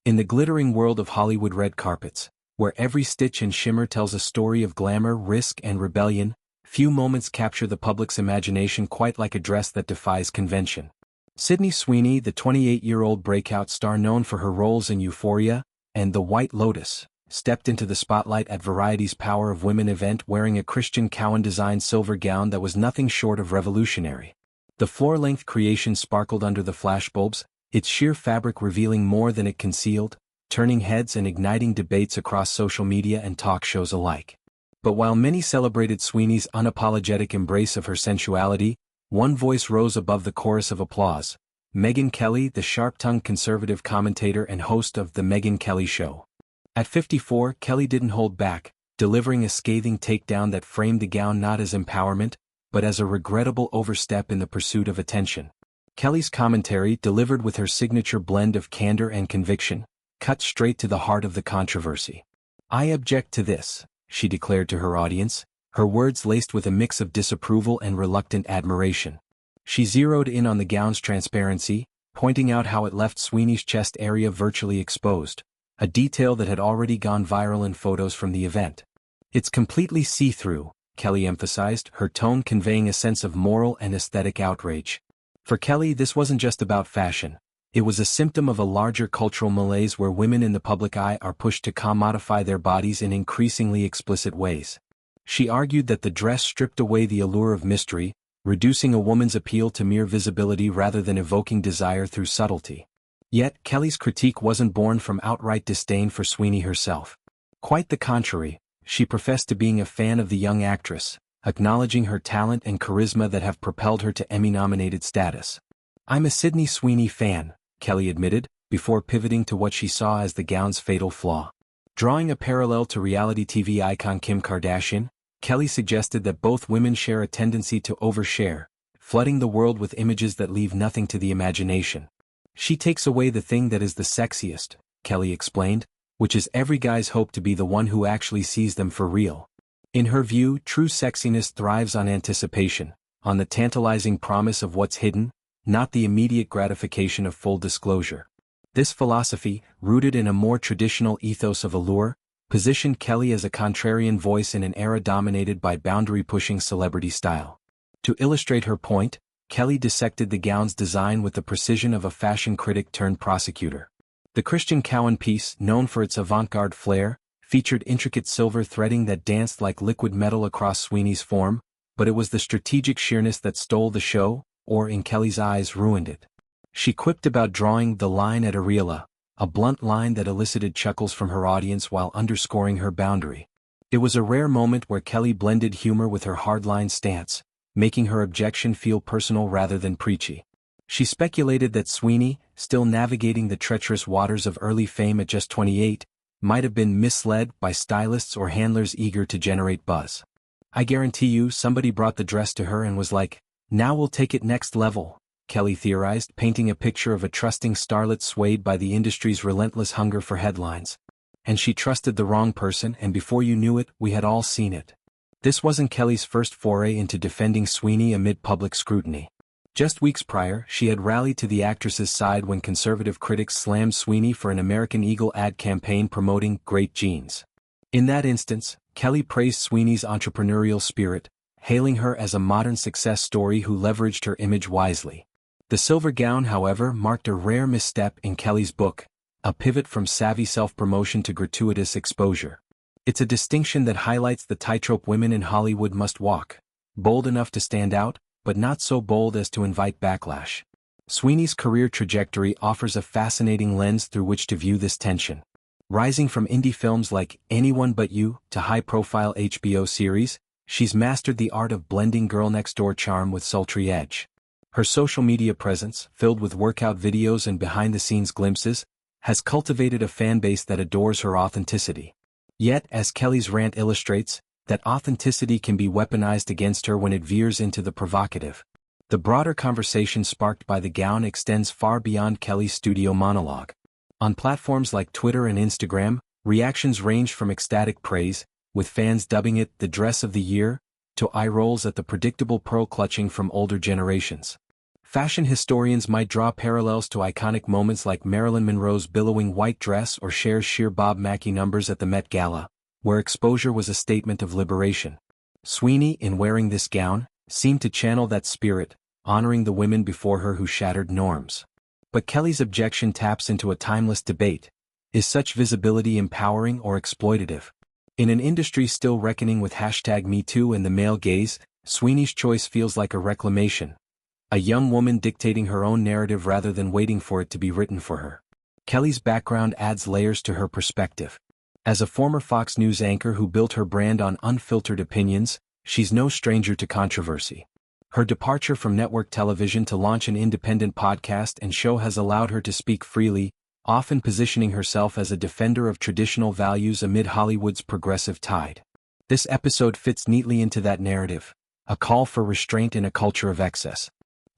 In the glittering world of Hollywood red carpets, where every stitch and shimmer tells a story of glamour, risk, and rebellion, few moments capture the public's imagination quite like a dress that defies convention. Sydney Sweeney, the 28-year-old breakout star known for her roles in Euphoria and The White Lotus, stepped into the spotlight at Variety's Power of Women event wearing a Christian Cowan-designed silver gown that was nothing short of revolutionary. The floor-length creation sparkled under the flashbulbs, its sheer fabric revealing more than it concealed, turning heads and igniting debates across social media and talk shows alike. But while many celebrated Sweeney's unapologetic embrace of her sensuality, one voice rose above the chorus of applause: Megyn Kelly, the sharp-tongued conservative commentator and host of The Megyn Kelly Show. At 54, Kelly didn't hold back, delivering a scathing takedown that framed the gown not as empowerment, but as a regrettable overstep in the pursuit of attention. Kelly's commentary, delivered with her signature blend of candor and conviction, cut straight to the heart of the controversy. "I object to this," she declared to her audience, her words laced with a mix of disapproval and reluctant admiration. She zeroed in on the gown's transparency, pointing out how it left Sweeney's chest area virtually exposed, a detail that had already gone viral in photos from the event. "It's completely see-through," Kelly emphasized, her tone conveying a sense of moral and aesthetic outrage. For Kelly, this wasn't just about fashion. It was a symptom of a larger cultural malaise where women in the public eye are pushed to commodify their bodies in increasingly explicit ways. She argued that the dress stripped away the allure of mystery, reducing a woman's appeal to mere visibility rather than evoking desire through subtlety. Yet, Kelly's critique wasn't born from outright disdain for Sweeney herself. Quite the contrary, she professed to being a fan of the young actress, acknowledging her talent and charisma that have propelled her to Emmy-nominated status. "I'm a Sydney Sweeney fan," Kelly admitted, before pivoting to what she saw as the gown's fatal flaw. Drawing a parallel to reality TV icon Kim Kardashian, Kelly suggested that both women share a tendency to overshare, flooding the world with images that leave nothing to the imagination. "She takes away the thing that is the sexiest," Kelly explained, "which is every guy's hope to be the one who actually sees them for real." In her view, true sexiness thrives on anticipation, on the tantalizing promise of what's hidden, not the immediate gratification of full disclosure. This philosophy, rooted in a more traditional ethos of allure, positioned Kelly as a contrarian voice in an era dominated by boundary-pushing celebrity style. To illustrate her point, Kelly dissected the gown's design with the precision of a fashion critic turned prosecutor. The Christian Cowan piece, known for its avant-garde flair, featured intricate silver threading that danced like liquid metal across Sweeney's form, but it was the strategic sheerness that stole the show, or in Kelly's eyes ruined it. She quipped about drawing the line at areola, a blunt line that elicited chuckles from her audience while underscoring her boundary. It was a rare moment where Kelly blended humor with her hardline stance, making her objection feel personal rather than preachy. She speculated that Sweeney, still navigating the treacherous waters of early fame at just 28, might have been misled by stylists or handlers eager to generate buzz. "I guarantee you somebody brought the dress to her and was like, 'Now we'll take it next level,'" Kelly theorized, painting a picture of a trusting starlet swayed by the industry's relentless hunger for headlines. "And she trusted the wrong person, and before you knew it, we had all seen it." This wasn't Kelly's first foray into defending Sweeney amid public scrutiny. Just weeks prior, she had rallied to the actress's side when conservative critics slammed Sweeney for an American Eagle ad campaign promoting great genes. In that instance, Kelly praised Sweeney's entrepreneurial spirit, hailing her as a modern success story who leveraged her image wisely. The silver gown, however, marked a rare misstep in Kelly's book, a pivot from savvy self-promotion to gratuitous exposure. It's a distinction that highlights the tightrope women in Hollywood must walk, bold enough to stand out, but not so bold as to invite backlash. Sweeney's career trajectory offers a fascinating lens through which to view this tension. Rising from indie films like Anyone But You to high-profile HBO series, she's mastered the art of blending girl-next-door charm with sultry edge. Her social media presence, filled with workout videos and behind-the-scenes glimpses, has cultivated a fanbase that adores her authenticity. Yet, as Kelly's rant illustrates, that authenticity can be weaponized against her when it veers into the provocative. The broader conversation sparked by the gown extends far beyond Kelly's studio monologue. On platforms like Twitter and Instagram, reactions range from ecstatic praise, with fans dubbing it the dress of the year, to eye rolls at the predictable pearl clutching from older generations. Fashion historians might draw parallels to iconic moments like Marilyn Monroe's billowing white dress or Cher's sheer Bob Mackie numbers at the Met Gala, where exposure was a statement of liberation. Sweeney, in wearing this gown, seemed to channel that spirit, honoring the women before her who shattered norms. But Kelly's objection taps into a timeless debate. Is such visibility empowering or exploitative? In an industry still reckoning with #MeToo and the male gaze, Sweeney's choice feels like a reclamation. A young woman dictating her own narrative rather than waiting for it to be written for her. Kelly's background adds layers to her perspective. As a former Fox News anchor who built her brand on unfiltered opinions, she's no stranger to controversy. Her departure from network television to launch an independent podcast and show has allowed her to speak freely, often positioning herself as a defender of traditional values amid Hollywood's progressive tide. This episode fits neatly into that narrative, a call for restraint in a culture of excess.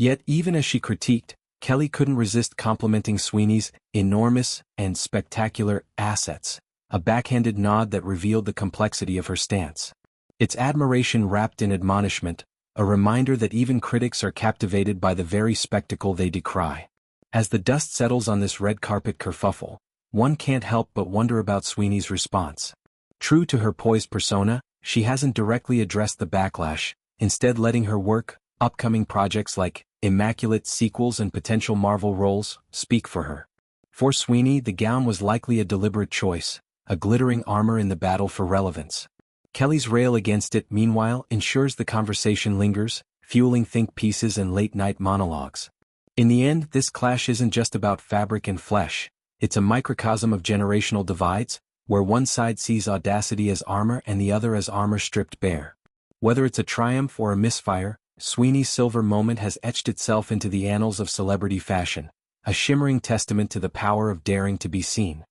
Yet even as she critiqued, Kelly couldn't resist complimenting Sweeney's enormous and spectacular assets, a backhanded nod that revealed the complexity of her stance. It's admiration wrapped in admonishment, a reminder that even critics are captivated by the very spectacle they decry. As the dust settles on this red carpet kerfuffle, one can't help but wonder about Sweeney's response. True to her poised persona, she hasn't directly addressed the backlash, instead letting her work, upcoming projects like immaculate sequels and potential Marvel roles, speak for her. For Sweeney, the gown was likely a deliberate choice, a glittering armor in the battle for relevance. Kelly's rail against it, meanwhile, ensures the conversation lingers, fueling think pieces and late-night monologues. In the end, this clash isn't just about fabric and flesh, it's a microcosm of generational divides, where one side sees audacity as armor and the other as armor stripped bare. Whether it's a triumph or a misfire, Sweeney's silver moment has etched itself into the annals of celebrity fashion, a shimmering testament to the power of daring to be seen.